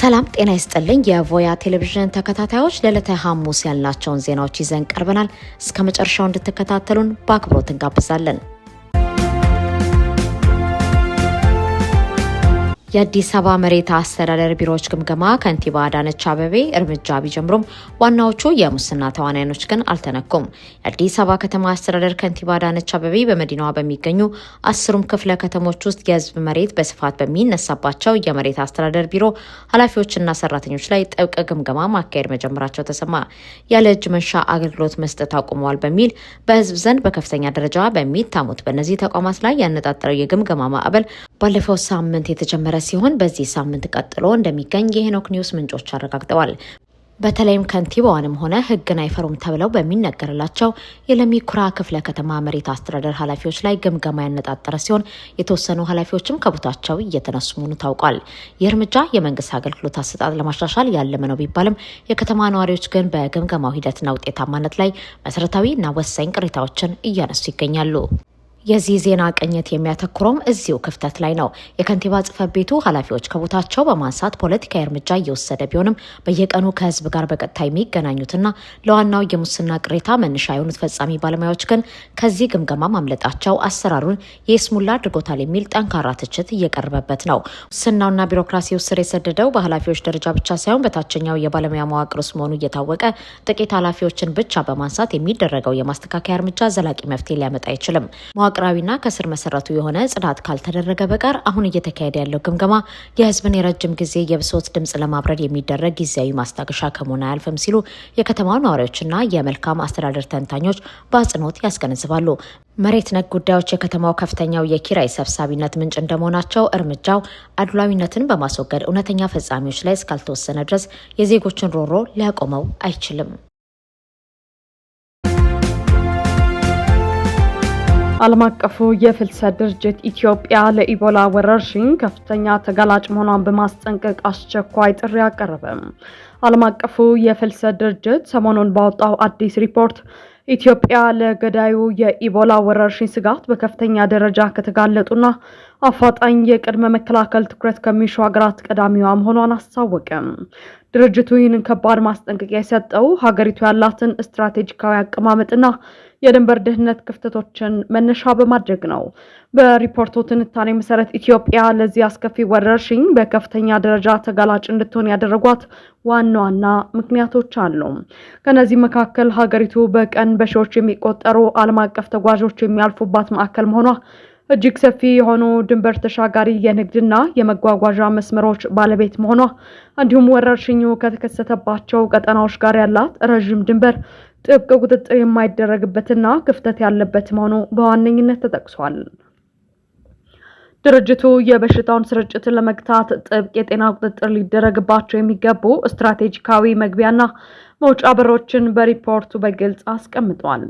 ሰላም ጤና ይስጥልኝ የቮያ ቴሌቪዥን ተከታታዮች ለዕለተ ሐሙስ ያልናቸውን ዜናዎች ይዘን ቀርበናል። እስከ መጨረሻው እንድትከታተሉን በአክብሮት እንጋብዛለን። የአዲስ አበባ መሬት አስተዳደር ቢሮዎች ግምገማ ከንቲባ አዳነች አቤቤ እርምጃ ቢጀምሩም ዋናዎቹ የሙስና ተዋናዮች ግን አልተነኩም። የአዲስ አበባ ከተማ አስተዳደር ከንቲባ አዳነች አቤቤ በመዲናዋ በሚገኙ 10ም ክፍለ ከተሞች ውስጥ የህዝብ መሬት በስፋት በሚነሳባቸው የመሬት አስተዳደር ቢሮ ኃላፊዎችና ሰራተኞች ላይ ጥብቅ ግምገማ ማካሄድ መጀመራቸው ተሰማ። ያለ እጅ መንሻ አገልግሎት መስጠት አቁመዋል በሚል በህዝብ ዘንድ በከፍተኛ ደረጃ በሚታሙት በእነዚህ ተቋማት ላይ ያነጣጠረው የግምገማ ማዕበል ባለፈው ሳምንት የተጀመረ ሲሆን በዚህ ሳምንት ቀጥሎ እንደሚገኝ የሄኖክ ኒውስ ምንጮች አረጋግጠዋል። በተለይም ከንቲባዋንም ሆነ ህግን አይፈሩም ተብለው በሚነገርላቸው የለሚ ኩራ ክፍለ ከተማ መሬት አስተዳደር ኃላፊዎች ላይ ግምገማ ያነጣጠረ ሲሆን የተወሰኑ ኃላፊዎችም ከቦታቸው እየተነሱ መሆኑ ታውቋል። ይህ እርምጃ የመንግስት አገልግሎት አሰጣጥ ለማሻሻል ያለመ ነው ቢባልም የከተማ ነዋሪዎች ግን በግምገማው ሂደትና ውጤታማነት ላይ መሰረታዊና ወሳኝ ቅሬታዎችን እያነሱ ይገኛሉ። የዚህ ዜና ቅኝት የሚያተኩረውም እዚሁ ክፍተት ላይ ነው። የከንቲባ ጽሕፈት ቤቱ ኃላፊዎች ከቦታቸው በማንሳት ፖለቲካዊ እርምጃ እየወሰደ ቢሆንም በየቀኑ ከህዝብ ጋር በቀጥታ የሚገናኙትና ለዋናው የሙስና ቅሬታ መነሻ የሆኑት ፈጻሚ ባለሙያዎች ግን ከዚህ ግምገማ ማምለጣቸው አሰራሩን የስሙላ አድርጎታል የሚል ጠንካራ ትችት እየቀረበበት ነው። ሙስናውና ቢሮክራሲው ስር የሰደደው በኃላፊዎች ደረጃ ብቻ ሳይሆን በታችኛው የባለሙያ መዋቅር ውስጥ መሆኑ እየታወቀ ጥቂት ኃላፊዎችን ብቻ በማንሳት የሚደረገው የማስተካከያ እርምጃ ዘላቂ መፍትሄ ሊያመጣ አይችልም። መዋቅራዊና ከስር መሰረቱ የሆነ ጽዳት ካልተደረገ በቀር አሁን እየተካሄደ ያለው ግምገማ የህዝብን የረጅም ጊዜ የብሶት ድምጽ ለማብረድ የሚደረግ ጊዜያዊ ማስታገሻ ከመሆን አያልፍም ሲሉ የከተማው ነዋሪዎችና የመልካም አስተዳደር ተንታኞች በአጽንኦት ያስገነዝባሉ። መሬት ነክ ጉዳዮች የከተማው ከፍተኛው የኪራይ ሰብሳቢነት ምንጭ እንደመሆናቸው እርምጃው አድሏዊነትን በማስወገድ እውነተኛ ፈጻሚዎች ላይ እስካልተወሰነ ድረስ የዜጎችን ሮሮ ሊያቆመው አይችልም። ዓለም አቀፉ የፍልሰት ድርጅት ኢትዮጵያ ለኢቦላ ወረርሽኝ ከፍተኛ ተጋላጭ መሆኗን በማስጠንቀቅ አስቸኳይ ጥሪ አቀረበ። ዓለም አቀፉ የፍልሰት ድርጅት ሰሞኑን ባወጣው አዲስ ሪፖርት ኢትዮጵያ ለገዳዩ የኢቦላ ወረርሽኝ ስጋት በከፍተኛ ደረጃ ከተጋለጡና አፋጣኝ የቅድመ መከላከል ትኩረት ከሚሹ ሀገራት ቀዳሚዋ መሆኗን አስታወቀ። ድርጅቱ ይህንን ከባድ ማስጠንቀቂያ የሰጠው ሀገሪቱ ያላትን ስትራቴጂካዊ አቀማመጥና የድንበር ደህንነት ክፍተቶችን መነሻ በማድረግ ነው። በሪፖርቱ ትንታኔ መሰረት ኢትዮጵያ ለዚህ አስከፊ ወረርሽኝ በከፍተኛ ደረጃ ተጋላጭ እንድትሆን ያደረጓት ዋና ዋና ምክንያቶች አሉ። ከነዚህ መካከል ሀገሪቱ በቀን በሺዎች የሚቆጠሩ ዓለም አቀፍ ተጓዦች የሚያልፉባት ማዕከል መሆኗ፣ እጅግ ሰፊ የሆኑ ድንበር ተሻጋሪ የንግድና የመጓጓዣ መስመሮች ባለቤት መሆኗ፣ እንዲሁም ወረርሽኙ ከተከሰተባቸው ቀጠናዎች ጋር ያላት ረዥም ድንበር ጥብቅ ቁጥጥር የማይደረግበትና ክፍተት ያለበት መሆኑ በዋነኝነት ተጠቅሷል። ድርጅቱ የበሽታውን ስርጭትን ለመግታት ጥብቅ የጤና ቁጥጥር ሊደረግባቸው የሚገቡ ስትራቴጂካዊ መግቢያና መውጫ በሮችን በሪፖርቱ በግልጽ አስቀምጧል።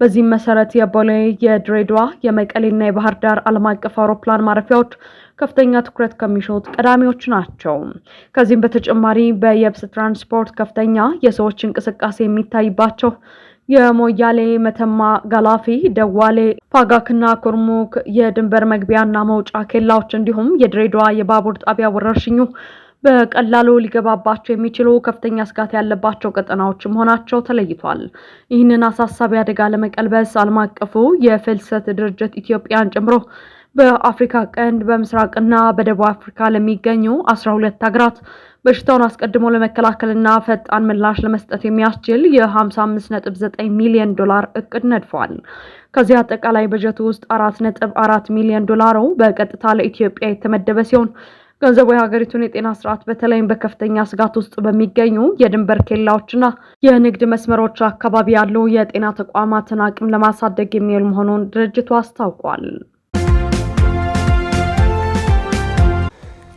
በዚህም መሰረት የቦሌ፣ የድሬዳዋ፣ የመቀሌና የባህር ዳር ዓለም አቀፍ አውሮፕላን ማረፊያዎች ከፍተኛ ትኩረት ከሚሹት ቀዳሚዎች ናቸው። ከዚህም በተጨማሪ በየብስ ትራንስፖርት ከፍተኛ የሰዎች እንቅስቃሴ የሚታይባቸው የሞያሌ፣ መተማ፣ ጋላፊ፣ ደዋሌ፣ ፓጋክና ኩርሙክ የድንበር መግቢያና መውጫ ኬላዎች እንዲሁም የድሬዳዋ የባቡር ጣቢያ ወረርሽኙ በቀላሉ ሊገባባቸው የሚችሉ ከፍተኛ ስጋት ያለባቸው ቀጠናዎች መሆናቸው ተለይቷል። ይህንን አሳሳቢ አደጋ ለመቀልበስ ዓለም አቀፉ የፍልሰት ድርጅት ኢትዮጵያን ጨምሮ በአፍሪካ ቀንድ በምስራቅና በደቡብ አፍሪካ ለሚገኙ 12 ሀገራት በሽታውን አስቀድሞ ለመከላከልና ፈጣን ምላሽ ለመስጠት የሚያስችል የ$55.9 ሚሊዮን እቅድ ነድፏል። ከዚህ አጠቃላይ በጀቱ ውስጥ $4.4 ሚሊዮን በቀጥታ ለኢትዮጵያ የተመደበ ሲሆን ገንዘቡ የሀገሪቱን የጤና ስርዓት በተለይም በከፍተኛ ስጋት ውስጥ በሚገኙ የድንበር ኬላዎችና የንግድ መስመሮች አካባቢ ያሉ የጤና ተቋማትን አቅም ለማሳደግ የሚውል መሆኑን ድርጅቱ አስታውቋል።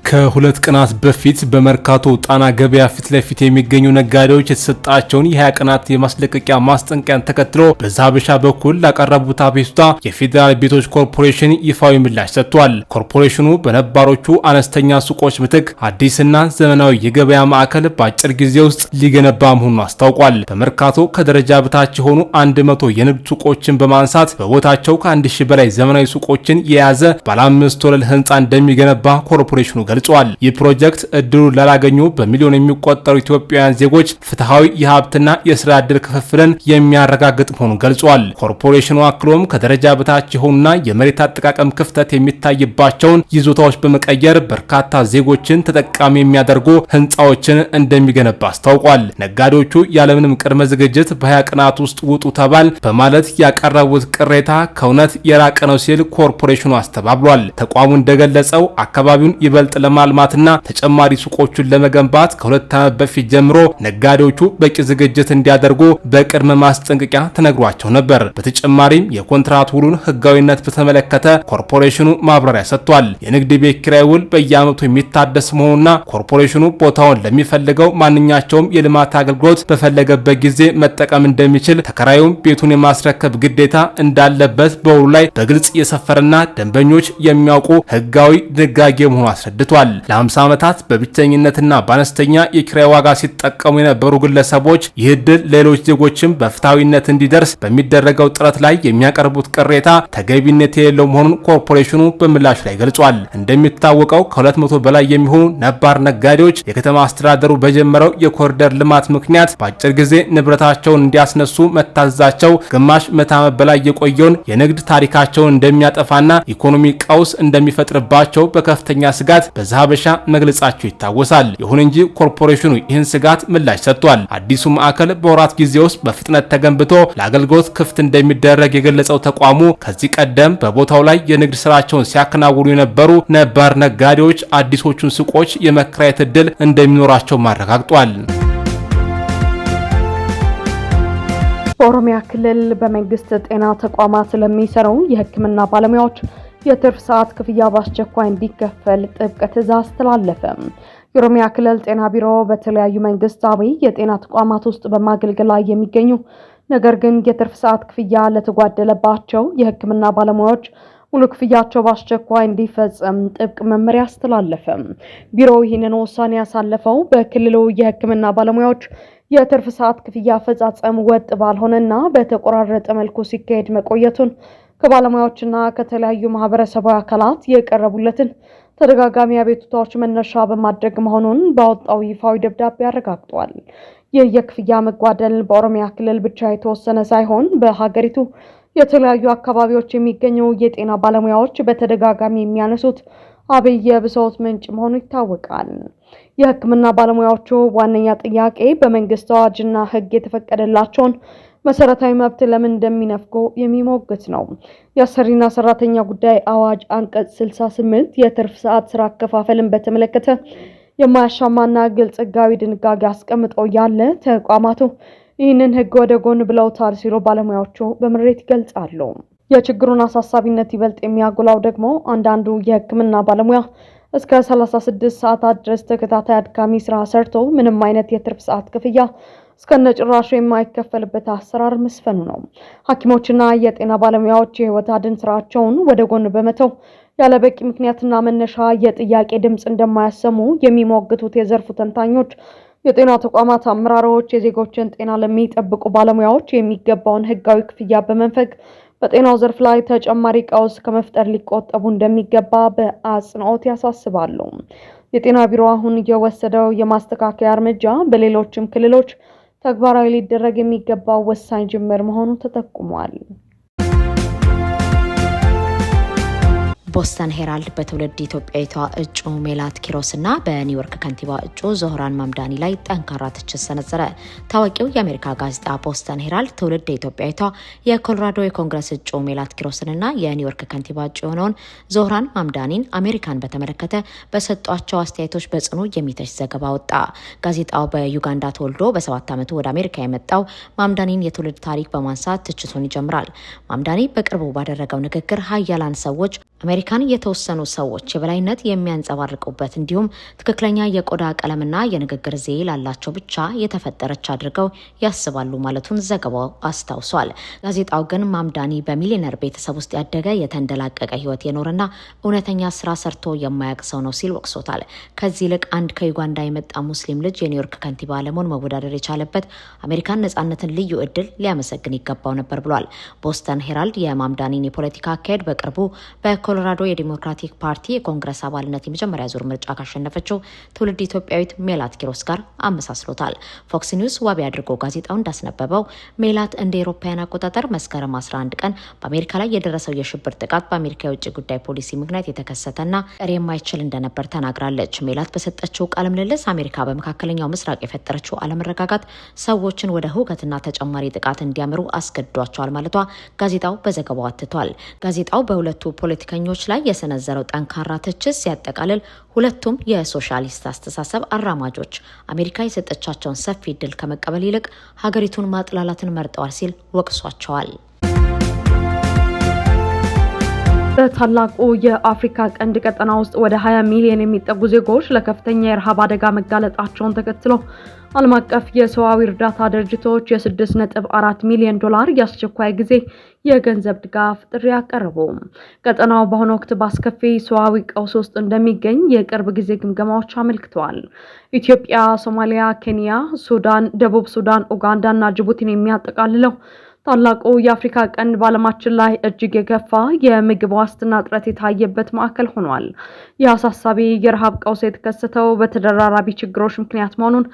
ከሁለት ቀናት በፊት በመርካቶ ጣና ገበያ ፊት ለፊት የሚገኙ ነጋዴዎች የተሰጣቸውን የ20 ቀናት የማስለቀቂያ ማስጠንቀቂያን ተከትሎ በዛብሻ በኩል ላቀረቡት አቤቱታ የፌዴራል ቤቶች ኮርፖሬሽን ይፋዊ ምላሽ ሰጥቷል። ኮርፖሬሽኑ በነባሮቹ አነስተኛ ሱቆች ምትክ አዲስና ዘመናዊ የገበያ ማዕከል በአጭር ጊዜ ውስጥ ሊገነባ መሆኑን አስታውቋል። በመርካቶ ከደረጃ በታች የሆኑ 100 የንግድ ሱቆችን በማንሳት በቦታቸው ከ1000 በላይ ዘመናዊ ሱቆችን የያዘ ባለ 5 ወለል ህንፃ እንደሚገነባ ኮርፖሬሽኑ ገልጿል። ገልጿል። ይህ ፕሮጀክት እድሉ ላላገኙ በሚሊዮን የሚቆጠሩ ኢትዮጵያውያን ዜጎች ፍትሃዊ የሀብትና የስራ ዕድል ክፍፍልን የሚያረጋግጥ መሆኑን ገልጿል። ኮርፖሬሽኑ አክሎም ከደረጃ በታች የሆኑና የመሬት አጠቃቀም ክፍተት የሚታይባቸውን ይዞታዎች በመቀየር በርካታ ዜጎችን ተጠቃሚ የሚያደርጉ ህንፃዎችን እንደሚገነባ አስታውቋል። ነጋዴዎቹ ያለምንም ቅድመ ዝግጅት በ20 ቀናት ውስጥ ውጡ ተባል በማለት ያቀረቡት ቅሬታ ከእውነት የራቀ ነው ሲል ኮርፖሬሽኑ አስተባብሏል። ተቋሙ እንደገለጸው አካባቢውን ይበልጥ ለማልማትና ተጨማሪ ሱቆችን ለመገንባት ከ2 ዓመት በፊት ጀምሮ ነጋዴዎቹ በቂ ዝግጅት እንዲያደርጉ በቅድመ ማስጠንቀቂያ ተነግሯቸው ነበር። በተጨማሪም የኮንትራት ውሉን ህጋዊነት በተመለከተ ኮርፖሬሽኑ ማብራሪያ ሰጥቷል። የንግድ ቤት ኪራይ ውል በየዓመቱ የሚታደስ መሆኑና ኮርፖሬሽኑ ቦታውን ለሚፈልገው ማንኛቸውም የልማት አገልግሎት በፈለገበት ጊዜ መጠቀም እንደሚችል፣ ተከራዩም ቤቱን የማስረከብ ግዴታ እንዳለበት በውሉ ላይ በግልጽ የሰፈረና ደንበኞች የሚያውቁ ህጋዊ ድንጋጌ መሆኑ አስረድቷል። ለ50 ዓመታት በብቸኝነትና በአነስተኛ የኪራይ ዋጋ ሲጠቀሙ የነበሩ ግለሰቦች ይህ ዕድል ሌሎች ዜጎችም በፍትሃዊነት እንዲደርስ በሚደረገው ጥረት ላይ የሚያቀርቡት ቅሬታ ተገቢነት የሌለው መሆኑን ኮርፖሬሽኑ በምላሹ ላይ ገልጿል። እንደሚታወቀው ከ200 በላይ የሚሆኑ ነባር ነጋዴዎች የከተማ አስተዳደሩ በጀመረው የኮሪደር ልማት ምክንያት በአጭር ጊዜ ንብረታቸውን እንዲያስነሱ መታዘዛቸው ግማሽ ምዕተ ዓመት በላይ የቆየውን የንግድ ታሪካቸውን እንደሚያጠፋና ኢኮኖሚ ቀውስ እንደሚፈጥርባቸው በከፍተኛ ስጋት በዛሀበሻ መግለጻቸው ይታወሳል። ይሁን እንጂ ኮርፖሬሽኑ ይህን ስጋት ምላሽ ሰጥቷል። አዲሱ ማዕከል በወራት ጊዜ ውስጥ በፍጥነት ተገንብቶ ለአገልግሎት ክፍት እንደሚደረግ የገለጸው ተቋሙ ከዚህ ቀደም በቦታው ላይ የንግድ ስራቸውን ሲያከናውኑ የነበሩ ነባር ነጋዴዎች አዲሶቹን ሱቆች የመከራየት ዕድል እንደሚኖራቸው ማረጋግጧል። በኦሮሚያ ክልል በመንግስት ጤና ተቋማት ለሚሰሩ የሕክምና ባለሙያዎች የትርፍ ሰዓት ክፍያ በአስቸኳይ እንዲከፈል ጥብቅ ትዕዛዝ ተላለፈ። የኦሮሚያ ክልል ጤና ቢሮ በተለያዩ መንግስታዊ የጤና ተቋማት ውስጥ በማገልገል ላይ የሚገኙ ነገር ግን የትርፍ ሰዓት ክፍያ ለተጓደለባቸው የሕክምና ባለሙያዎች ሙሉ ክፍያቸው በአስቸኳይ እንዲፈጸም ጥብቅ መመሪያ አስተላለፈ። ቢሮው ይህንን ውሳኔ ያሳለፈው በክልሉ የሕክምና ባለሙያዎች የትርፍ ሰዓት ክፍያ አፈጻጸም ወጥ ባልሆነና በተቆራረጠ መልኩ ሲካሄድ መቆየቱን ከባለሙያዎችና ከተለያዩ ማህበረሰባዊ አካላት የቀረቡለትን ተደጋጋሚ አቤቱታዎች መነሻ በማድረግ መሆኑን ባወጣው ይፋዊ ደብዳቤ አረጋግጧል። ይህ የክፍያ መጓደል በኦሮሚያ ክልል ብቻ የተወሰነ ሳይሆን በሀገሪቱ የተለያዩ አካባቢዎች የሚገኙ የጤና ባለሙያዎች በተደጋጋሚ የሚያነሱት አብይ የብሶት ምንጭ መሆኑ ይታወቃል። የሕክምና ባለሙያዎቹ ዋነኛ ጥያቄ በመንግስት አዋጅና ሕግ የተፈቀደላቸውን መሰረታዊ መብት ለምን እንደሚነፍጉ የሚሞግት ነው። የአሰሪና ሰራተኛ ጉዳይ አዋጅ አንቀጽ 68 የትርፍ ሰዓት ስራ አከፋፈልን በተመለከተ የማያሻማና ግልጽ ሕጋዊ ድንጋጌ አስቀምጠው ያለ ተቋማቱ ይህንን ሕግ ወደ ጎን ብለውታል ሲሉ ባለሙያዎቹ በምሬት ይገልጻሉ። የችግሩን አሳሳቢነት ይበልጥ የሚያጎላው ደግሞ አንዳንዱ የሕክምና ባለሙያ እስከ 36 ሰዓታት ድረስ ተከታታይ አድካሚ ስራ ሰርቶ ምንም አይነት የትርፍ ሰዓት ክፍያ እስከነጭራሹ የማይከፈልበት አሰራር መስፈኑ ነው። ሐኪሞችና የጤና ባለሙያዎች የህይወት አድን ስራቸውን ወደ ጎን በመተው ያለ በቂ ምክንያትና መነሻ የጥያቄ ድምጽ እንደማያሰሙ የሚሞግቱት የዘርፉ ተንታኞች የጤና ተቋማት አመራሮች የዜጎችን ጤና ለሚጠብቁ ባለሙያዎች የሚገባውን ህጋዊ ክፍያ በመንፈግ በጤናው ዘርፍ ላይ ተጨማሪ ቀውስ ከመፍጠር ሊቆጠቡ እንደሚገባ በአጽንኦት ያሳስባሉ። የጤና ቢሮ አሁን የወሰደው የማስተካከያ እርምጃ በሌሎችም ክልሎች ተግባራዊ ሊደረግ የሚገባው ወሳኝ ጅምር መሆኑ ተጠቁሟል። ቦስተን ሄራልድ በትውልድ ኢትዮጵያዊቷ እጩ ሜላት ኪሮስና በኒውዮርክ ከንቲባ እጩ ዞህራን ማምዳኒ ላይ ጠንካራ ትችት ሰነዘረ። ታዋቂው የአሜሪካ ጋዜጣ ቦስተን ሄራልድ ትውልድ ኢትዮጵያዊቷ የኮሎራዶ የኮንግረስ እጩ ሜላት ኪሮስንና የኒውዮርክ ከንቲባ እጩ የሆነውን ዞህራን ማምዳኒን አሜሪካን በተመለከተ በሰጧቸው አስተያየቶች በጽኑ የሚተች ዘገባ ወጣ። ጋዜጣው በዩጋንዳ ተወልዶ በ7 ዓመቱ ወደ አሜሪካ የመጣው ማምዳኒን የትውልድ ታሪክ በማንሳት ትችቱን ይጀምራል። ማምዳኒ በቅርቡ ባደረገው ንግግር ሀያላን ሰዎች አሜሪካን የተወሰኑ ሰዎች የበላይነት የሚያንጸባርቁበት እንዲሁም ትክክለኛ የቆዳ ቀለምና የንግግር ዘዬ ላላቸው ብቻ የተፈጠረች አድርገው ያስባሉ ማለቱን ዘገባው አስታውሷል። ጋዜጣው ግን ማምዳኒ በሚሊዮነር ቤተሰብ ውስጥ ያደገ የተንደላቀቀ ሕይወት የኖረና እውነተኛ ስራ ሰርቶ የማያውቅ ሰው ነው ሲል ወቅሶታል። ከዚህ ይልቅ አንድ ከዩጋንዳ የመጣ ሙስሊም ልጅ የኒውዮርክ ከንቲባ ለመሆን መወዳደር የቻለበት አሜሪካን ነጻነትን ልዩ እድል ሊያመሰግን ይገባው ነበር ብሏል። ቦስተን ሄራልድ የማምዳኒን የፖለቲካ አካሄድ በቅርቡ በኮሎራዶ በኮሎራዶ የዲሞክራቲክ ፓርቲ የኮንግረስ አባልነት የመጀመሪያ ዙር ምርጫ ካሸነፈችው ትውልድ ኢትዮጵያዊት ሜላት ኪሮስ ጋር አመሳስሎታል። ፎክስ ኒውስ ዋቢ አድርጎ ጋዜጣው እንዳስነበበው ሜላት እንደ አውሮፓውያን አቆጣጠር መስከረም 11 ቀን በአሜሪካ ላይ የደረሰው የሽብር ጥቃት በአሜሪካ የውጭ ጉዳይ ፖሊሲ ምክንያት የተከሰተና ቀሪ የማይችል እንደነበር ተናግራለች። ሜላት በሰጠችው ቃለ ምልልስ አሜሪካ በመካከለኛው ምስራቅ የፈጠረችው አለመረጋጋት ሰዎችን ወደ ሁከትና ተጨማሪ ጥቃት እንዲያመሩ አስገድዷቸዋል ማለቷ ጋዜጣው በዘገባው አትቷል። ጋዜጣው በሁለቱ ፖለቲከኞች ላይ የሰነዘረው ጠንካራ ትችት ሲያጠቃልል ሁለቱም የሶሻሊስት አስተሳሰብ አራማጆች አሜሪካ የሰጠቻቸውን ሰፊ እድል ከመቀበል ይልቅ ሀገሪቱን ማጥላላትን መርጠዋል ሲል ወቅሷቸዋል። በታላቁ የአፍሪካ ቀንድ ቀጠና ውስጥ ወደ 20 ሚሊዮን የሚጠጉ ዜጎች ለከፍተኛ የረሃብ አደጋ መጋለጣቸውን ተከትሎ ዓለም አቀፍ የሰብአዊ እርዳታ ድርጅቶች የ$6.4 ሚሊዮን የአስቸኳይ ጊዜ የገንዘብ ድጋፍ ጥሪ አቀረቡ። ቀጠናው በአሁኑ ወቅት በአስከፊ ሰብአዊ ቀውስ ውስጥ እንደሚገኝ የቅርብ ጊዜ ግምገማዎች አመልክተዋል። ኢትዮጵያ፣ ሶማሊያ፣ ኬንያ፣ ሱዳን፣ ደቡብ ሱዳን፣ ኡጋንዳ እና ጅቡቲን የሚያጠቃልለው ታላቁ የአፍሪካ ቀንድ በዓለማችን ላይ እጅግ የከፋ የምግብ ዋስትና እጥረት የታየበት ማዕከል ሆኗል። የአሳሳቢ የረሃብ ቀውስ የተከሰተው በተደራራቢ ችግሮች ምክንያት መሆኑን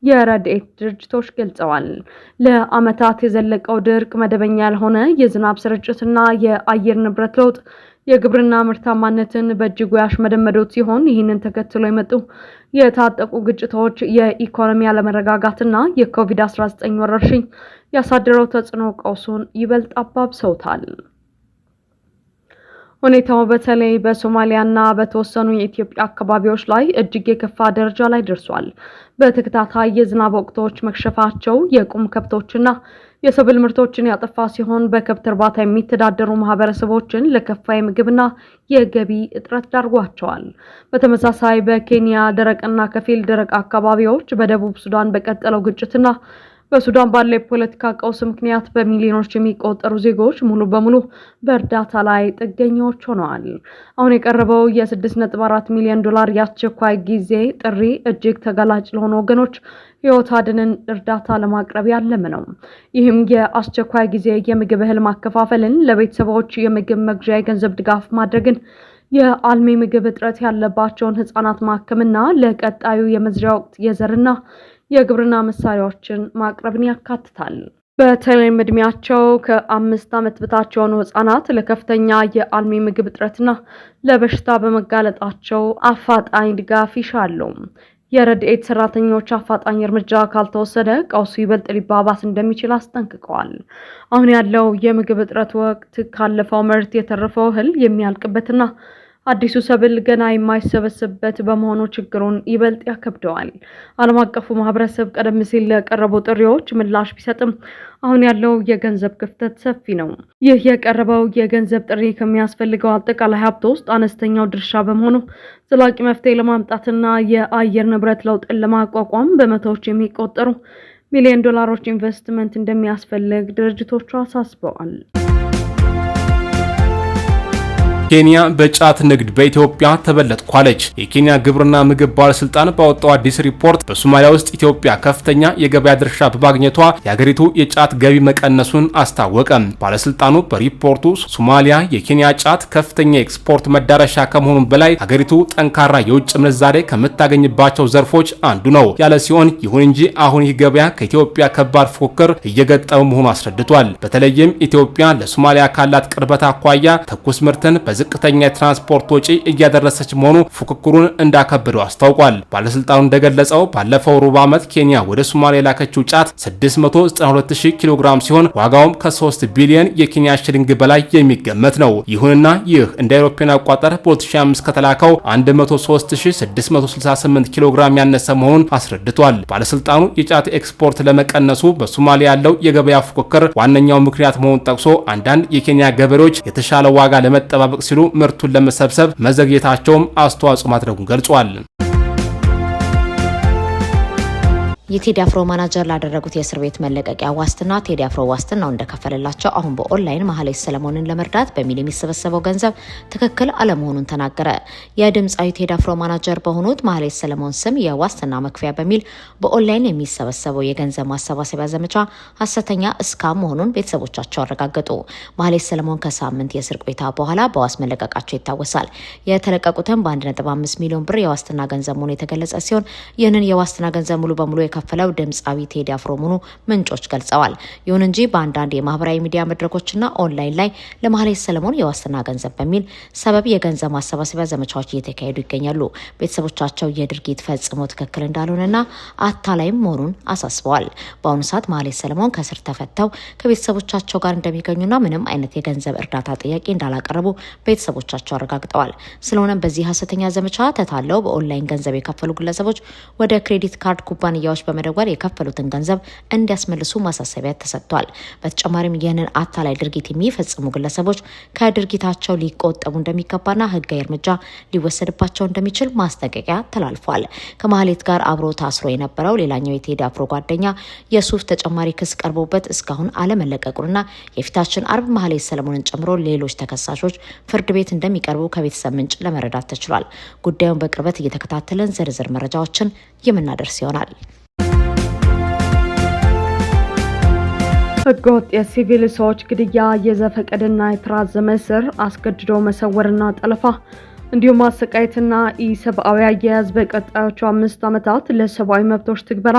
የረድኤት ድርጅቶች ገልጸዋል። ለዓመታት የዘለቀው ድርቅ፣ መደበኛ ያልሆነ የዝናብ ስርጭትና የአየር ንብረት ለውጥ የግብርና ምርታማነትን በእጅጉ ያሽመደመዱት ሲሆን ይህንን ተከትሎ የመጡ የታጠቁ ግጭቶች፣ የኢኮኖሚ አለመረጋጋትና የኮቪድ-19 ወረርሽኝ ያሳደረው ተጽዕኖ ቀውሱን ይበልጥ አባብሰውታል። ሁኔታው በተለይ በሶማሊያና በተወሰኑ የኢትዮጵያ አካባቢዎች ላይ እጅግ የከፋ ደረጃ ላይ ደርሷል። በተከታታይ የዝናብ ወቅቶች መክሸፋቸው የቁም ከብቶችና የሰብል ምርቶችን ያጠፋ ሲሆን በከብት እርባታ የሚተዳደሩ ማህበረሰቦችን ለከፋ የምግብና የገቢ እጥረት ዳርጓቸዋል። በተመሳሳይ በኬንያ ደረቅና ከፊል ደረቅ አካባቢዎች፣ በደቡብ ሱዳን በቀጠለው ግጭትና በሱዳን ባለ የፖለቲካ ቀውስ ምክንያት በሚሊዮኖች የሚቆጠሩ ዜጎች ሙሉ በሙሉ በእርዳታ ላይ ጥገኞች ሆነዋል። አሁን የቀረበው የ$6.4 ሚሊዮን የአስቸኳይ ጊዜ ጥሪ እጅግ ተጋላጭ ለሆኑ ወገኖች ሕይወት አድንን እርዳታ ለማቅረብ ያለመ ነው። ይህም የአስቸኳይ ጊዜ የምግብ እህል ማከፋፈልን፣ ለቤተሰቦች የምግብ መግዣ የገንዘብ ድጋፍ ማድረግን፣ የአልሚ ምግብ እጥረት ያለባቸውን ህጻናት ማከምና ለቀጣዩ የመዝሪያ ወቅት የዘርና የግብርና መሳሪያዎችን ማቅረብን ያካትታል። በተለይም እድሜያቸው ከ5 ዓመት በታች የሆኑ ህጻናት ለከፍተኛ የአልሚ ምግብ እጥረትና ለበሽታ በመጋለጣቸው አፋጣኝ ድጋፍ ይሻሉ። የረድኤት ሰራተኞች አፋጣኝ እርምጃ ካልተወሰደ ቀውሱ ይበልጥ ሊባባስ እንደሚችል አስጠንቅቀዋል። አሁን ያለው የምግብ እጥረት ወቅት ካለፈው ምርት የተረፈው እህል የሚያልቅበትና አዲሱ ሰብል ገና የማይሰበሰብበት በመሆኑ ችግሩን ይበልጥ ያከብደዋል። ዓለም አቀፉ ማህበረሰብ ቀደም ሲል ለቀረቡ ጥሪዎች ምላሽ ቢሰጥም አሁን ያለው የገንዘብ ክፍተት ሰፊ ነው። ይህ የቀረበው የገንዘብ ጥሪ ከሚያስፈልገው አጠቃላይ ሀብት ውስጥ አነስተኛው ድርሻ በመሆኑ ዘላቂ መፍትሄ ለማምጣትና የአየር ንብረት ለውጥን ለማቋቋም በመቶዎች የሚቆጠሩ ሚሊዮን ዶላሮች ኢንቨስትመንት እንደሚያስፈልግ ድርጅቶቹ አሳስበዋል። ኬንያ በጫት ንግድ በኢትዮጵያ ተበለጥኳለች። የኬንያ ግብርና ምግብ ባለስልጣን ባወጣው አዲስ ሪፖርት በሶማሊያ ውስጥ ኢትዮጵያ ከፍተኛ የገበያ ድርሻ በማግኘቷ የሀገሪቱ የጫት ገቢ መቀነሱን አስታወቀ። ባለስልጣኑ በሪፖርቱ ሶማሊያ የኬንያ ጫት ከፍተኛ ኤክስፖርት መዳረሻ ከመሆኑም በላይ ሀገሪቱ ጠንካራ የውጭ ምንዛሬ ከምታገኝባቸው ዘርፎች አንዱ ነው ያለ ሲሆን፣ ይሁን እንጂ አሁን ይህ ገበያ ከኢትዮጵያ ከባድ ፉክክር እየገጠመ መሆኑ አስረድቷል። በተለይም ኢትዮጵያ ለሶማሊያ ካላት ቅርበት አኳያ ትኩስ ምርትን ዝቅተኛ የትራንስፖርት ወጪ እያደረሰች መሆኑ ፉክክሩን እንዳከበደው አስታውቋል። ባለስልጣኑ እንደገለጸው ባለፈው ሩብ ዓመት ኬንያ ወደ ሶማሊያ የላከችው ጫት 692,000 ኪሎ ግራም ሲሆን ዋጋውም ከ3 ቢሊዮን የኬንያ ሽሊንግ በላይ የሚገመት ነው። ይሁንና ይህ እንደ አውሮፓውያን አቆጣጠር በ2005 ከተላከው 103,668 ኪሎ ግራም ያነሰ መሆኑን አስረድቷል። ባለስልጣኑ የጫት ኤክስፖርት ለመቀነሱ በሶማሊያ ያለው የገበያ ፉክክር ዋነኛው ምክንያት መሆኑን ጠቅሶ አንዳንድ የኬንያ ገበሬዎች የተሻለ ዋጋ ለመጠባበቅ ሲሉ ምርቱን ለመሰብሰብ መዘግየታቸውም አስተዋጽኦ ማድረጉን ገልጿል። የቴዲ አፍሮ ማናጀር ላደረጉት የእስር ቤት መለቀቂያ ዋስትና ቴዲ አፍሮ ዋስትናው እንደከፈለላቸው አሁን በኦንላይን ማህሌት ሰለሞንን ለመርዳት በሚል የሚሰበሰበው ገንዘብ ትክክል አለመሆኑን ተናገረ። የድምጻዊ ቴዲ አፍሮ ማናጀር በሆኑት ማህሌት ሰለሞን ስም የዋስትና መክፈያ በሚል በኦንላይን የሚሰበሰበው የገንዘብ ማሰባሰቢያ ዘመቻ ሐሰተኛ እስካም መሆኑን ቤተሰቦቻቸው አረጋገጡ። ማህሌት ሰለሞን ከሳምንት የእስር ቆይታ በኋላ በዋስ መለቀቃቸው ይታወሳል። የተለቀቁትም በ1.5 ሚሊዮን ብር የዋስትና ገንዘብ መሆኑ የተገለጸ ሲሆን ይህንን የዋስትና ገንዘብ ሙሉ በሙሉ ከፈለው ድምጻዊ ቴዲ አፍሮ መሆኑ ምንጮች ገልጸዋል። ይሁን እንጂ በአንዳንድ የማህበራዊ ሚዲያ መድረኮችና ኦንላይን ላይ ለማህሌት ሰለሞን የዋስትና ገንዘብ በሚል ሰበብ የገንዘብ ማሰባሰቢያ ዘመቻዎች እየተካሄዱ ይገኛሉ። ቤተሰቦቻቸው የድርጊት ፈጽሞ ትክክል እንዳልሆነና አታላይም መሆኑን አሳስበዋል። በአሁኑ ሰዓት ማህሌት ሰለሞን ከስር ተፈተው ከቤተሰቦቻቸው ጋር እንደሚገኙና ምንም አይነት የገንዘብ እርዳታ ጥያቄ እንዳላቀረቡ ቤተሰቦቻቸው አረጋግጠዋል። ስለሆነም በዚህ ሐሰተኛ ዘመቻ ተታለው በኦንላይን ገንዘብ የከፈሉ ግለሰቦች ወደ ክሬዲት ካርድ ኩባንያዎች በመደወል የከፈሉትን ገንዘብ እንዲያስመልሱ ማሳሰቢያ ተሰጥቷል። በተጨማሪም ይህንን አታላይ ድርጊት የሚፈጽሙ ግለሰቦች ከድርጊታቸው ሊቆጠቡ እንደሚገባና ሕጋዊ እርምጃ ሊወሰድባቸው እንደሚችል ማስጠንቀቂያ ተላልፏል። ከማህሌት ጋር አብሮ ታስሮ የነበረው ሌላኛው የቴዲ አፍሮ ጓደኛ የሱፍ ተጨማሪ ክስ ቀርቦበት እስካሁን አለመለቀቁንና የፊታችን አርብ ማህሌት ሰለሞንን ጨምሮ ሌሎች ተከሳሾች ፍርድ ቤት እንደሚቀርቡ ከቤተሰብ ምንጭ ለመረዳት ተችሏል። ጉዳዩን በቅርበት እየተከታተልን ዝርዝር መረጃዎችን የምናደርስ ይሆናል። ህገወጥ የሲቪል ሰዎች ግድያ፣ የዘፈቀድና የተራዘመ እስር፣ አስገድዶ መሰወርና ጠለፋ እንዲሁም ማሰቃየትና ኢሰብአዊ አያያዝ በቀጣዮቹ 5 ዓመታት ለሰብአዊ መብቶች ትግበራ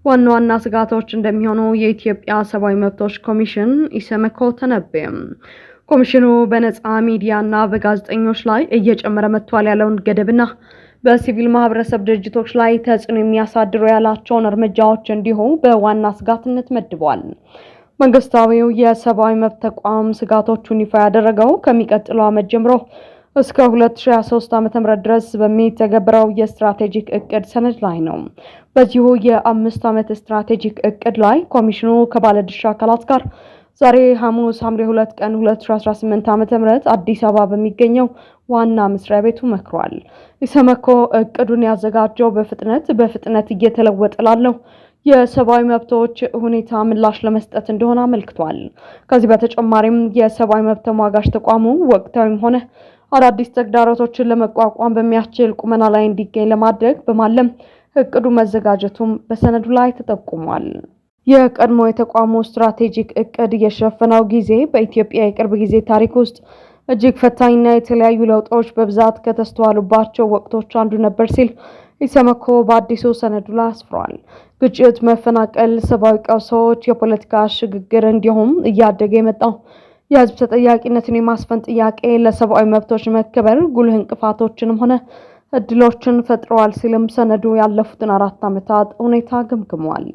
ዋና ዋና ስጋቶች እንደሚሆኑ የኢትዮጵያ ሰብአዊ መብቶች ኮሚሽን ኢሰመኮ ተነበየ። ኮሚሽኑ በነፃ ሚዲያና በጋዜጠኞች ላይ እየጨመረ መጥቷል ያለውን ገደብና በሲቪል ማህበረሰብ ድርጅቶች ላይ ተጽዕኖ የሚያሳድሩ ያላቸውን እርምጃዎች እንዲሁ በዋና ስጋትነት መድቧል። መንግስታዊው የሰብአዊ መብት ተቋም ስጋቶቹን ይፋ ያደረገው ከሚቀጥለው ዓመት ጀምሮ እስከ 2023 ዓ.ም ድረስ በሚተገበረው የስትራቴጂክ እቅድ ሰነድ ላይ ነው። በዚሁ የ5 ዓመት ስትራቴጂክ እቅድ ላይ ኮሚሽኑ ከባለድርሻ አካላት ጋር ዛሬ ሐሙስ ሐምሌ 2 ቀን 2018 ዓ.ም አዲስ አበባ በሚገኘው ዋና መስሪያ ቤቱ መክሯል። ኢሰመኮ እቅዱን ያዘጋጀው በፍጥነት እየተለወጠ ላለው የሰብአዊ መብቶች ሁኔታ ምላሽ ለመስጠት እንደሆነ አመልክቷል። ከዚህ በተጨማሪም የሰብአዊ መብት ተሟጋች ተቋሙ ወቅታዊም ሆነ አዳዲስ ተግዳሮቶችን ለመቋቋም በሚያስችል ቁመና ላይ እንዲገኝ ለማድረግ በማለም እቅዱ መዘጋጀቱም በሰነዱ ላይ ተጠቁሟል። የቀድሞ የተቋሙ ስትራቴጂክ እቅድ የሸፈነው ጊዜ በኢትዮጵያ የቅርብ ጊዜ ታሪክ ውስጥ እጅግ ፈታኝና የተለያዩ ለውጦች በብዛት ከተስተዋሉባቸው ወቅቶች አንዱ ነበር ሲል ኢሰመኮ በአዲሱ ሰነዱ ላይ አስፍሯል። ግጭት፣ መፈናቀል፣ ሰብአዊ ቀውሶች፣ የፖለቲካ ሽግግር እንዲሁም እያደገ የመጣው የህዝብ ተጠያቂነትን የማስፈን ጥያቄ ለሰብአዊ መብቶች መከበር ጉልህ እንቅፋቶችንም ሆነ እድሎችን ፈጥረዋል ሲልም ሰነዱ ያለፉትን 4 ዓመታት ሁኔታ ገምግሟል።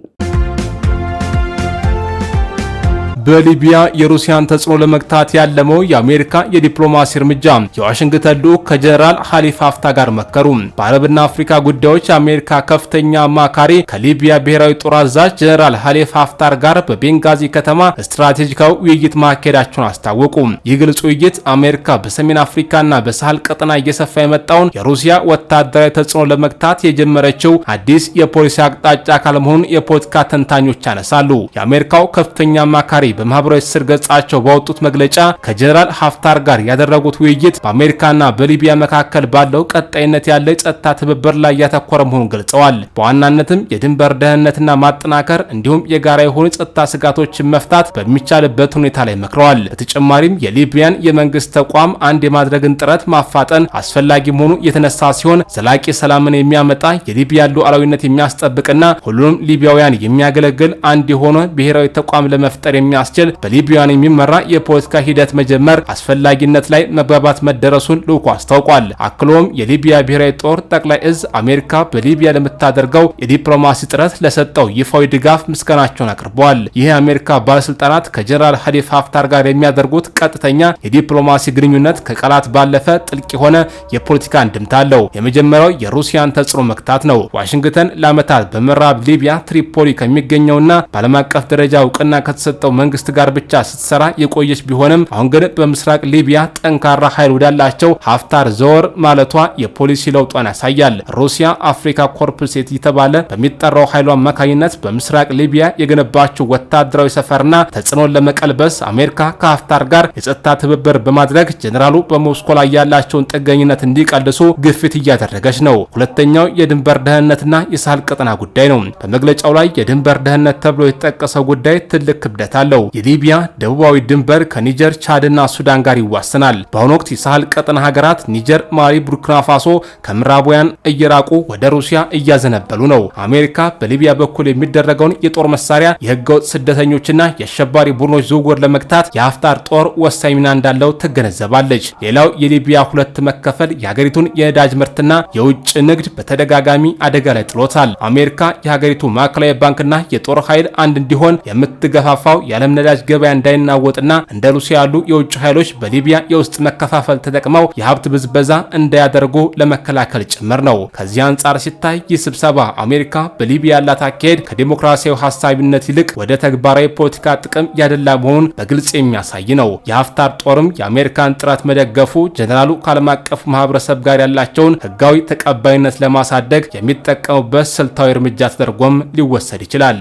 በሊቢያ የሩሲያን ተጽዕኖ ለመግታት ያለመው የአሜሪካ የዲፕሎማሲ እርምጃ የዋሽንግተን ልዑክ ከጀነራል ኻሊፋ ሀፍታር ጋር መከሩ። በአረብና አፍሪካ ጉዳዮች የአሜሪካ ከፍተኛ አማካሪ ከሊቢያ ብሔራዊ ጦር አዛዥ ጀነራል ኻሊፋ ሀፍታር ጋር በቤንጋዚ ከተማ ስትራቴጂካዊ ውይይት ማካሄዳቸውን አስታወቁ። ይህ ግልጽ ውይይት አሜሪካ በሰሜን አፍሪካና በሳህል ቀጠና እየሰፋ የመጣውን የሩሲያ ወታደራዊ ተጽዕኖ ለመግታት የጀመረችው አዲስ የፖሊሲ አቅጣጫ አካል መሆኑን የፖለቲካ ተንታኞች ያነሳሉ። የአሜሪካው ከፍተኛ አማካሪ በማህበራዊ ስር ገጻቸው ባወጡት መግለጫ ከጀነራል ሀፍታር ጋር ያደረጉት ውይይት በአሜሪካና በሊቢያ መካከል ባለው ቀጣይነት ያለ ጸጥታ ትብብር ላይ ያተኮረ መሆኑን ገልጸዋል። በዋናነትም የድንበር ደህንነትና ማጠናከር እንዲሁም የጋራ የሆኑ ጸጥታ ስጋቶችን መፍታት በሚቻልበት ሁኔታ ላይ መክረዋል። በተጨማሪም የሊቢያን የመንግስት ተቋም አንድ የማድረግን ጥረት ማፋጠን አስፈላጊ መሆኑ የተነሳ ሲሆን ዘላቂ ሰላምን የሚያመጣ የሊቢያ ሉዓላዊነት የሚያስጠብቅና ሁሉንም ሊቢያውያን የሚያገለግል አንድ የሆነ ብሔራዊ ተቋም ለመፍጠር የሚያስችል በሊቢያን የሚመራ የፖለቲካ ሂደት መጀመር አስፈላጊነት ላይ መግባባት መደረሱን ልዑኩ አስታውቋል። አክሎም የሊቢያ ብሔራዊ ጦር ጠቅላይ እዝ አሜሪካ በሊቢያ ለምታደርገው የዲፕሎማሲ ጥረት ለሰጠው ይፋዊ ድጋፍ ምስጋናቸውን አቅርበዋል። ይህ የአሜሪካ ባለስልጣናት ከጀነራል ኻሊፋ ሀፍታር ጋር የሚያደርጉት ቀጥተኛ የዲፕሎማሲ ግንኙነት ከቃላት ባለፈ ጥልቅ የሆነ የፖለቲካ እንድምታ አለው። የመጀመሪያው የሩሲያን ተጽዕኖ መግታት ነው። ዋሽንግተን ለዓመታት በምዕራብ ሊቢያ ትሪፖሊ ከሚገኘውና በዓለም አቀፍ ደረጃ እውቅና ከተሰጠው መንግስት መንግስት ጋር ብቻ ስትሰራ የቆየች ቢሆንም አሁን ግን በምስራቅ ሊቢያ ጠንካራ ኃይል ወዳላቸው ሀፍታር ዘወር ማለቷ የፖሊሲ ለውጧን ያሳያል። ሩሲያ አፍሪካ ኮርፕስ የተባለ በሚጠራው ኃይሏ አማካኝነት በምስራቅ ሊቢያ የገነባቸው ወታደራዊ ሰፈርና ተጽዕኖን ለመቀልበስ አሜሪካ ከሀፍታር ጋር የጸጥታ ትብብር በማድረግ ጀነራሉ በሞስኮ ላይ ያላቸውን ጥገኝነት እንዲቀልሱ ግፊት እያደረገች ነው። ሁለተኛው የድንበር ደህንነትና የሳህል ቀጠና ጉዳይ ነው። በመግለጫው ላይ የድንበር ደህንነት ተብሎ የተጠቀሰው ጉዳይ ትልቅ ክብደት አለው። የሊቢያ ደቡባዊ ድንበር ከኒጀር፣ ቻድና ሱዳን ጋር ይዋሰናል። በአሁኑ ወቅት የሳህል ቀጠና ሀገራት ኒጀር፣ ማሊ፣ ቡርኪና ፋሶ ከምዕራባውያን እየራቁ ወደ ሩሲያ እያዘነበሉ ነው። አሜሪካ በሊቢያ በኩል የሚደረገውን የጦር መሳሪያ፣ የህገወጥ ስደተኞችና የአሸባሪ ቡድኖች ዝውውር ለመግታት የሀፍታር ጦር ወሳኝ ሚና እንዳለው ትገነዘባለች። ሌላው የሊቢያ ሁለት መከፈል የሀገሪቱን የነዳጅ ምርትና የውጭ ንግድ በተደጋጋሚ አደጋ ላይ ጥሎታል። አሜሪካ የሀገሪቱ ማዕከላዊ ባንክና የጦር ኃይል አንድ እንዲሆን የምትገፋፋው የዓለም ነዳጅ ገበያ እንዳይናወጥና እንደ ሩሲያ ያሉ የውጭ ኃይሎች በሊቢያ የውስጥ መከፋፈል ተጠቅመው የሀብት ብዝበዛ እንዳያደርጉ ለመከላከል ጭምር ነው። ከዚህ አንጻር ሲታይ ይህ ስብሰባ አሜሪካ በሊቢያ ያላት አካሄድ ከዲሞክራሲያዊ ሀሳቢነት ይልቅ ወደ ተግባራዊ ፖለቲካ ጥቅም ያደላ መሆኑን በግልጽ የሚያሳይ ነው። የሀፍታር ጦርም የአሜሪካን ጥረት መደገፉ ጀነራሉ ከዓለም አቀፉ ማህበረሰብ ጋር ያላቸውን ህጋዊ ተቀባይነት ለማሳደግ የሚጠቀሙበት ስልታዊ እርምጃ ተደርጎም ሊወሰድ ይችላል።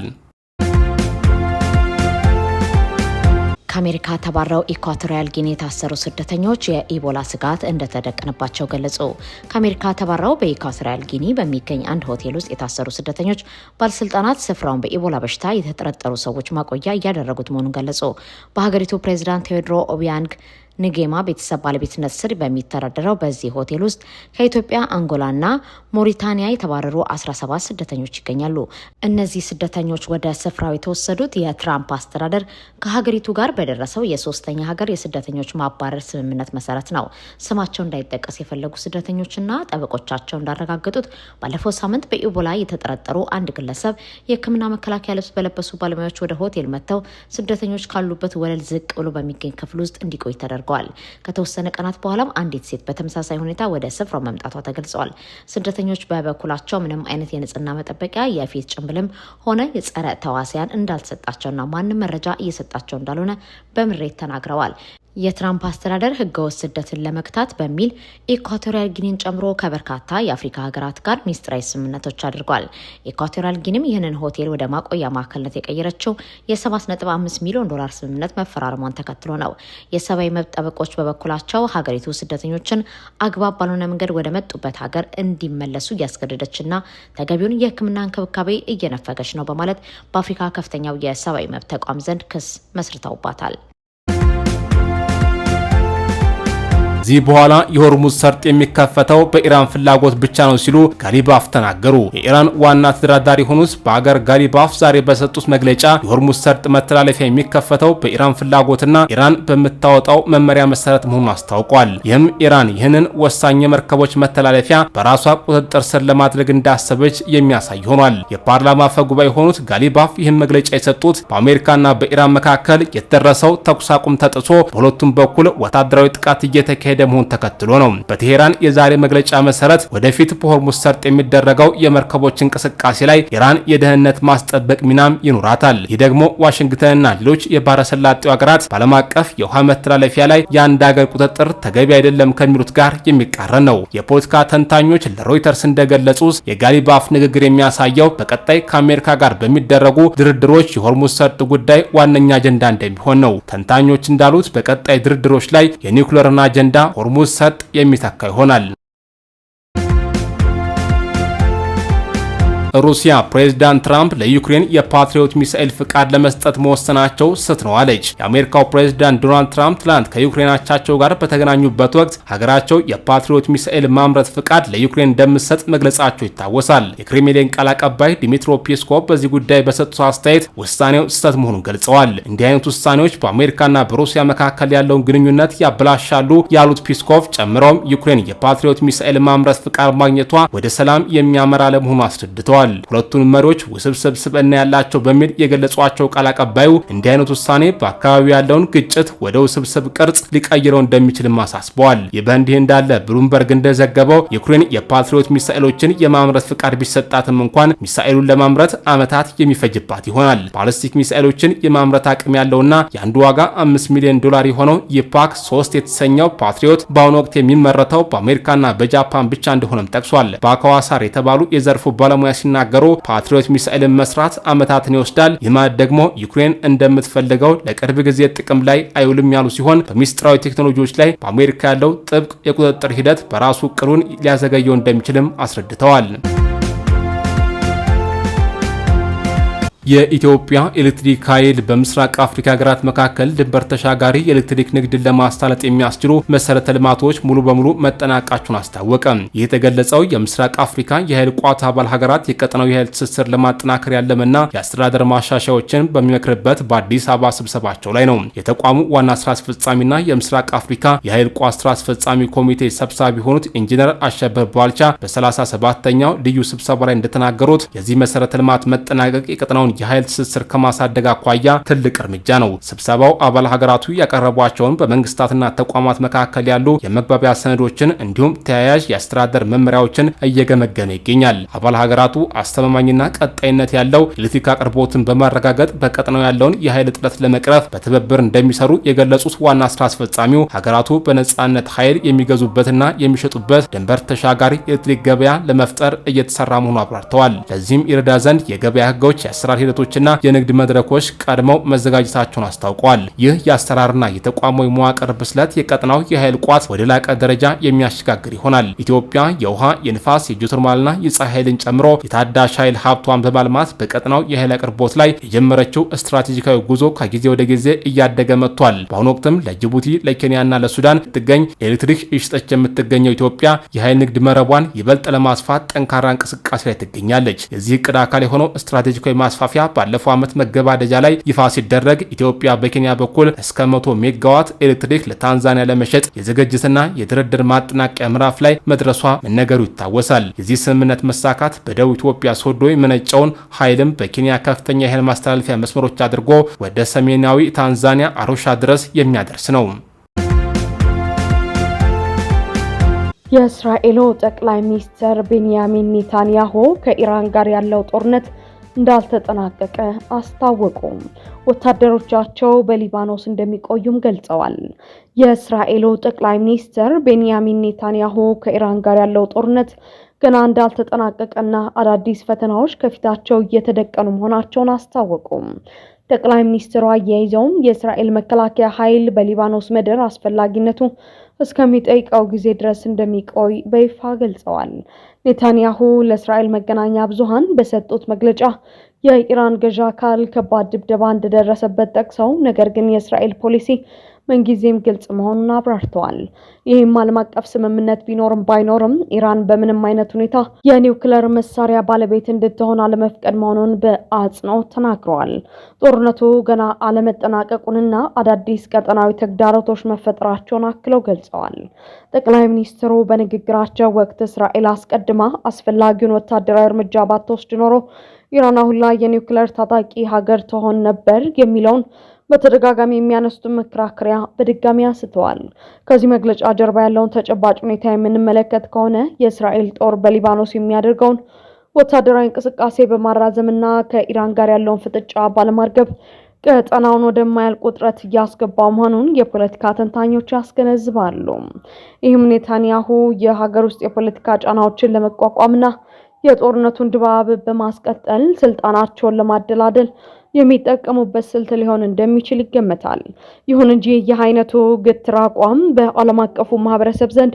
ከአሜሪካ ተባረው ኢኳቶሪያል ጊኒ የታሰሩ ስደተኞች የኢቦላ ስጋት እንደተደቀነባቸው ገለጹ። ከአሜሪካ ተባረው በኢኳቶሪያል ጊኒ በሚገኝ አንድ ሆቴል ውስጥ የታሰሩ ስደተኞች ባለስልጣናት ስፍራውን በኢቦላ በሽታ የተጠረጠሩ ሰዎች ማቆያ እያደረጉት መሆኑን ገለጹ። በሀገሪቱ ፕሬዚዳንት ቴዎድሮ ኦቢያንግ ንጌማ ቤተሰብ ባለቤትነት ስር በሚተዳደረው በዚህ ሆቴል ውስጥ ከኢትዮጵያ፣ አንጎላና ሞሪታኒያ የተባረሩ 17 ስደተኞች ይገኛሉ። እነዚህ ስደተኞች ወደ ስፍራው የተወሰዱት የትራምፕ አስተዳደር ከሀገሪቱ ጋር በደረሰው የሶስተኛ ሀገር የስደተኞች ማባረር ስምምነት መሰረት ነው። ስማቸው እንዳይጠቀስ የፈለጉ ስደተኞችና ጠበቆቻቸው እንዳረጋገጡት ባለፈው ሳምንት በኢቦላ የተጠረጠሩ አንድ ግለሰብ የሕክምና መከላከያ ልብስ በለበሱ ባለሙያዎች ወደ ሆቴል መጥተው ስደተኞች ካሉበት ወለል ዝቅ ብሎ በሚገኝ ክፍል ውስጥ እንዲቆይ ተደርጓል። ከተወሰነ ቀናት በኋላም አንዲት ሴት በተመሳሳይ ሁኔታ ወደ ስፍራው መምጣቷ ተገልጿል። ስደተኞች በበኩላቸው ምንም አይነት የንጽህና መጠበቂያ፣ የፊት ጭንብልም ሆነ የጸረ ተዋሲያን እንዳልተሰጣቸውና ማንም መረጃ እየሰጣቸው እንዳልሆነ በምሬት ተናግረዋል። የትራምፕ አስተዳደር ህገወጥ ስደትን ለመግታት በሚል ኢኳቶሪያል ጊኒን ጨምሮ ከበርካታ የአፍሪካ ሀገራት ጋር ሚስጥራዊ ስምምነቶች አድርጓል። ኢኳቶሪያል ጊኒም ይህንን ሆቴል ወደ ማቆያ ማዕከልነት የቀየረችው የ7.5 ሚሊዮን ዶላር ስምምነት መፈራረሟን ተከትሎ ነው። የሰብአዊ መብት ጠበቆች በበኩላቸው ሀገሪቱ ስደተኞችን አግባብ ባልሆነ መንገድ ወደ መጡበት ሀገር እንዲመለሱ እያስገደደችና ተገቢውን የሕክምና እንክብካቤ እየነፈገች ነው በማለት በአፍሪካ ከፍተኛው የሰብአዊ መብት ተቋም ዘንድ ክስ መስርተውባታል። ከዚህ በኋላ የሆርሙዝ ሰርጥ የሚከፈተው በኢራን ፍላጎት ብቻ ነው ሲሉ ጋሊባፍ ተናገሩ። የኢራን ዋና ተደራዳሪ ሆኑት በአገር ጋሊባፍ ዛሬ በሰጡት መግለጫ የሆርሙዝ ሰርጥ መተላለፊያ የሚከፈተው በኢራን ፍላጎትና ኢራን በምታወጣው መመሪያ መሰረት መሆኑን አስታውቋል። ይህም ኢራን ይህንን ወሳኝ የመርከቦች መተላለፊያ በራሷ ቁጥጥር ስር ለማድረግ እንዳሰበች የሚያሳይ ሆኗል። የፓርላማ አፈ ጉባኤ ሆኑት ጋሊባፍ ይህን መግለጫ የሰጡት በአሜሪካና በኢራን መካከል የተደረሰው ተኩስ አቁም ተጥሶ በሁለቱም በኩል ወታደራዊ ጥቃት እየተካሄደ መሆኑን ተከትሎ ነው። በቴሄራን የዛሬ መግለጫ መሰረት ወደፊት በሆርሙዝ ሰርጥ የሚደረገው የመርከቦች እንቅስቃሴ ላይ ኢራን የደህንነት ማስጠበቅ ሚናም ይኖራታል። ይህ ደግሞ ዋሽንግተንና ሌሎች የባህረ ሰላጤው ሀገራት በዓለም አቀፍ የውሃ መተላለፊያ ላይ የአንድ ሀገር ቁጥጥር ተገቢ አይደለም ከሚሉት ጋር የሚቃረን ነው። የፖለቲካ ተንታኞች ለሮይተርስ እንደገለጹት የጋሊባፍ ንግግር የሚያሳየው በቀጣይ ከአሜሪካ ጋር በሚደረጉ ድርድሮች የሆርሙዝ ሰርጥ ጉዳይ ዋነኛ አጀንዳ እንደሚሆን ነው። ተንታኞች እንዳሉት በቀጣይ ድርድሮች ላይ የኒውክሌርና አጀንዳ ሆርሙዝ ሰርጥ የሚተካ ይሆናል። ሩሲያ ፕሬዝዳንት ትራምፕ ለዩክሬን የፓትሪዮት ሚሳኤል ፍቃድ ለመስጠት መወሰናቸው ስህተት ነው አለች። የአሜሪካው ፕሬዝዳንት ዶናልድ ትራምፕ ትላንት ከዩክሬን አቻቸው ጋር በተገናኙበት ወቅት ሀገራቸው የፓትሪዮት ሚሳኤል ማምረት ፍቃድ ለዩክሬን እንደምትሰጥ መግለጻቸው ይታወሳል። የክሬምሊን ቃል አቀባይ ዲሚትሮ ፔስኮቭ በዚህ ጉዳይ በሰጡት አስተያየት ውሳኔው ስህተት መሆኑን ገልጸዋል። እንዲህ አይነት ውሳኔዎች በአሜሪካና በሩሲያ መካከል ያለውን ግንኙነት ያበላሻሉ ያሉት ፔስኮቭ ጨምረውም ዩክሬን የፓትሪዮት ሚሳኤል ማምረት ፍቃድ ማግኘቷ ወደ ሰላም የሚያመራ ለመሆኑ አስረድተዋል። ተናግረዋል። ሁለቱንም መሪዎች ውስብስብ ስብዕና ያላቸው በሚል የገለጿቸው ቃል አቀባዩ እንዲህ አይነት ውሳኔ በአካባቢው ያለውን ግጭት ወደ ውስብስብ ቅርጽ ሊቀይረው እንደሚችልም አሳስበዋል። ይህ በእንዲህ እንዳለ ብሉምበርግ እንደዘገበው ዩክሬን የፓትሪዮት ሚሳኤሎችን የማምረት ፍቃድ ቢሰጣትም እንኳን ሚሳኤሉን ለማምረት ዓመታት የሚፈጅባት ይሆናል። ባሊስቲክ ሚሳኤሎችን የማምረት አቅም ያለውና የአንዱ ዋጋ $5 ሚሊዮን የሆነው የፓክ 3 የተሰኘው ፓትሪዮት በአሁኑ ወቅት የሚመረተው በአሜሪካና በጃፓን ብቻ እንደሆነም ጠቅሷል። በአካዋሳር የተባሉ የዘርፉ ባለሙያ ሲናገሩ ፓትሪዮት ሚሳኤልን መስራት ዓመታትን ይወስዳል። ይህ ማለት ደግሞ ዩክሬን እንደምትፈልገው ለቅርብ ጊዜ ጥቅም ላይ አይውልም ያሉ ሲሆን በሚስጥራዊ ቴክኖሎጂዎች ላይ በአሜሪካ ያለው ጥብቅ የቁጥጥር ሂደት በራሱ እቅዱን ሊያዘገየው እንደሚችልም አስረድተዋል። የኢትዮጵያ ኤሌክትሪክ ኃይል በምስራቅ አፍሪካ ሀገራት መካከል ድንበር ተሻጋሪ የኤሌክትሪክ ንግድን ለማሳለጥ የሚያስችሉ መሰረተ ልማቶች ሙሉ በሙሉ መጠናቀቃቸውን አስታወቀ። ይህ የተገለጸው የምስራቅ አፍሪካ የኃይል ቋት አባል ሀገራት የቀጠናው የኃይል ትስስር ለማጠናከር ያለመና የአስተዳደር ማሻሻያዎችን በሚመክርበት በአዲስ አበባ ስብሰባቸው ላይ ነው። የተቋሙ ዋና ስራ አስፈጻሚና የምስራቅ አፍሪካ የኃይል ቋት ስራ አስፈጻሚ ኮሚቴ ሰብሳቢ የሆኑት ኢንጂነር አሸብር ባልቻ በ37ኛው ልዩ ስብሰባ ላይ እንደተናገሩት የዚህ መሰረተ ልማት መጠናቀቅ የቀጠናውን የኃይል ትስስር ከማሳደግ አኳያ ትልቅ እርምጃ ነው። ስብሰባው አባል ሀገራቱ ያቀረቧቸውን በመንግስታትና ተቋማት መካከል ያሉ የመግባቢያ ሰነዶችን እንዲሁም ተያያዥ የአስተዳደር መመሪያዎችን እየገመገመ ይገኛል። አባል ሀገራቱ አስተማማኝና ቀጣይነት ያለው ኤሌክትሪክ አቅርቦትን በማረጋገጥ በቀጠናው ያለውን የኃይል እጥረት ለመቅረፍ በትብብር እንደሚሰሩ የገለጹት ዋና ስራ አስፈጻሚው ሀገራቱ በነጻነት ኃይል የሚገዙበትና የሚሸጡበት ድንበር ተሻጋሪ ኤሌክትሪክ ገበያ ለመፍጠር እየተሰራ መሆኑን አብራርተዋል። ለዚህም ይረዳ ዘንድ የገበያ ህጎች የአሰራር ሂደቶችና የንግድ መድረኮች ቀድመው መዘጋጀታቸውን አስታውቀዋል። ይህ የአሰራርና የተቋማዊ መዋቅር ብስለት የቀጠናው የኃይል ቋት ወደ ላቀ ደረጃ የሚያሸጋግር ይሆናል። ኢትዮጵያ የውሃ፣ የንፋስ፣ የጂኦተርማልና የፀሐይ ኃይልን ጨምሮ የታዳሽ ኃይል ሀብቷን በማልማት በቀጠናው የኃይል አቅርቦት ላይ የጀመረችው ስትራቴጂካዊ ጉዞ ከጊዜ ወደ ጊዜ እያደገ መጥቷል። በአሁኑ ወቅትም ለጅቡቲ፣ ለኬንያና ለሱዳን ትገኝ ኤሌክትሪክ እየሸጠች የምትገኘው ኢትዮጵያ የኃይል ንግድ መረቧን ይበልጥ ለማስፋት ጠንካራ እንቅስቃሴ ላይ ትገኛለች። የዚህ እቅድ አካል የሆነው ስትራቴጂካዊ ማስፋፊያ ባለፈው ዓመት መገባደጃ ላይ ይፋ ሲደረግ ኢትዮጵያ በኬንያ በኩል እስከ 100 ሜጋዋት ኤሌክትሪክ ለታንዛኒያ ለመሸጥ የዝግጅትና የድርድር ማጠናቀቂያ ምዕራፍ ላይ መድረሷ መነገሩ ይታወሳል። የዚህ ስምምነት መሳካት በደቡብ ኢትዮጵያ ሶዶ የመነጨውን ኃይልም በኬንያ ከፍተኛ የኃይል ማስተላለፊያ መስመሮች አድርጎ ወደ ሰሜናዊ ታንዛኒያ አሩሻ ድረስ የሚያደርስ ነው። የእስራኤሉ ጠቅላይ ሚኒስትር ቤንያሚን ኔታንያሁ ከኢራን ጋር ያለው ጦርነት እንዳልተጠናቀቀ አስታወቁ። ወታደሮቻቸው በሊባኖስ እንደሚቆዩም ገልጸዋል። የእስራኤሉ ጠቅላይ ሚኒስትር ቤንያሚን ኔታንያሁ ከኢራን ጋር ያለው ጦርነት ገና እንዳልተጠናቀቀና አዳዲስ ፈተናዎች ከፊታቸው እየተደቀኑ መሆናቸውን አስታወቁ። ጠቅላይ ሚኒስትሩ አያይዘውም የእስራኤል መከላከያ ኃይል በሊባኖስ ምድር አስፈላጊነቱ እስከሚጠይቀው ጊዜ ድረስ እንደሚቆይ በይፋ ገልጸዋል። ኔታንያሁ ለእስራኤል መገናኛ ብዙሃን በሰጡት መግለጫ የኢራን ገዢ አካል ከባድ ድብደባ እንደደረሰበት ጠቅሰው ነገር ግን የእስራኤል ፖሊሲ ምንጊዜም ግልጽ መሆኑን አብራርተዋል። ይህም ዓለም አቀፍ ስምምነት ቢኖርም ባይኖርም ኢራን በምንም አይነት ሁኔታ የኒውክሌር መሳሪያ ባለቤት እንድትሆን አለመፍቀድ መሆኑን በአጽንኦት ተናግረዋል። ጦርነቱ ገና አለመጠናቀቁንና አዳዲስ ቀጠናዊ ተግዳሮቶች መፈጠራቸውን አክለው ገልጸዋል። ጠቅላይ ሚኒስትሩ በንግግራቸው ወቅት እስራኤል አስቀድማ አስፈላጊውን ወታደራዊ እርምጃ ባትወስድ ኖሮ ኢራን አሁን ላይ የኒውክሌር ታጣቂ ሀገር ትሆን ነበር የሚለውን በተደጋጋሚ የሚያነሱት መከራከሪያ በድጋሚ አንስተዋል። ከዚህ መግለጫ ጀርባ ያለውን ተጨባጭ ሁኔታ የምንመለከት ከሆነ የእስራኤል ጦር በሊባኖስ የሚያደርገውን ወታደራዊ እንቅስቃሴ በማራዘምና ከኢራን ጋር ያለውን ፍጥጫ ባለማርገብ ቀጠናውን ወደማያልቅ ውጥረት እያስገባው መሆኑን የፖለቲካ ተንታኞች ያስገነዝባሉ። ይህም ኔታንያሁ የሀገር ውስጥ የፖለቲካ ጫናዎችን ለመቋቋምና የጦርነቱን ድባብ በማስቀጠል ስልጣናቸውን ለማደላደል የሚጠቀሙበት ስልት ሊሆን እንደሚችል ይገመታል። ይሁን እንጂ ይህ አይነቱ ግትር አቋም በዓለም አቀፉ ማህበረሰብ ዘንድ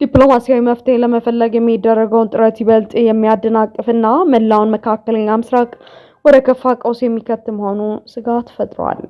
ዲፕሎማሲያዊ መፍትሄ ለመፈለግ የሚደረገውን ጥረት ይበልጥ የሚያደናቅፍና መላውን መካከለኛ ምስራቅ ወደ ከፋ ቀውስ የሚከት መሆኑ ስጋት ፈጥሯል።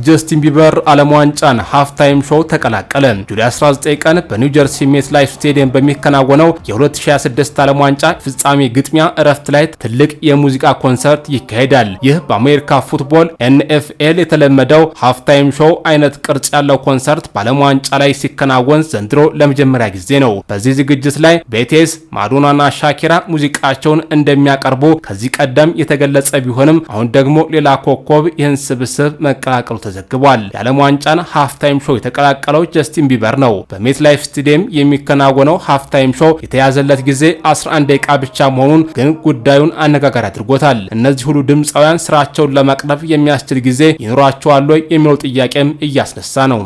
ጀስቲን ቢበር ዓለም ዋንጫን ሃፍታይም ሾው ተቀላቀለ። ጁላይ 19 ቀን በኒው ጀርሲ ሜት ላይፍ ስቴዲየም በሚከናወነው የ2026 ዓለም ዋንጫ ፍጻሜ ግጥሚያ እረፍት ላይ ትልቅ የሙዚቃ ኮንሰርት ይካሄዳል። ይህ በአሜሪካ ፉትቦል NFL የተለመደው ሃፍታይም ሾው አይነት ቅርጽ ያለው ኮንሰርት በዓለም ዋንጫ ላይ ሲከናወን ዘንድሮ ለመጀመሪያ ጊዜ ነው። በዚህ ዝግጅት ላይ ቤቴስ፣ ማዶናና ሻኪራ ሙዚቃቸውን እንደሚያቀርቡ ከዚህ ቀደም የተገለጸ ቢሆንም አሁን ደግሞ ሌላ ኮከብ ይህን ስብስብ መቀላቀሉ ተዘግቧል። የዓለም ዋንጫን ሃፍታይም ሾው የተቀላቀለው ጀስቲን ቢበር ነው። በሜት ላይፍ ስቴዲየም የሚከናወነው ሃፍታይም ሾው የተያዘለት ጊዜ 11 ደቂቃ ብቻ መሆኑን ግን ጉዳዩን አነጋጋሪ አድርጎታል። እነዚህ ሁሉ ድምፃውያን ስራቸውን ለማቅረብ የሚያስችል ጊዜ ይኖራቸዋል ወይ የሚለው ጥያቄም እያስነሳ ነው።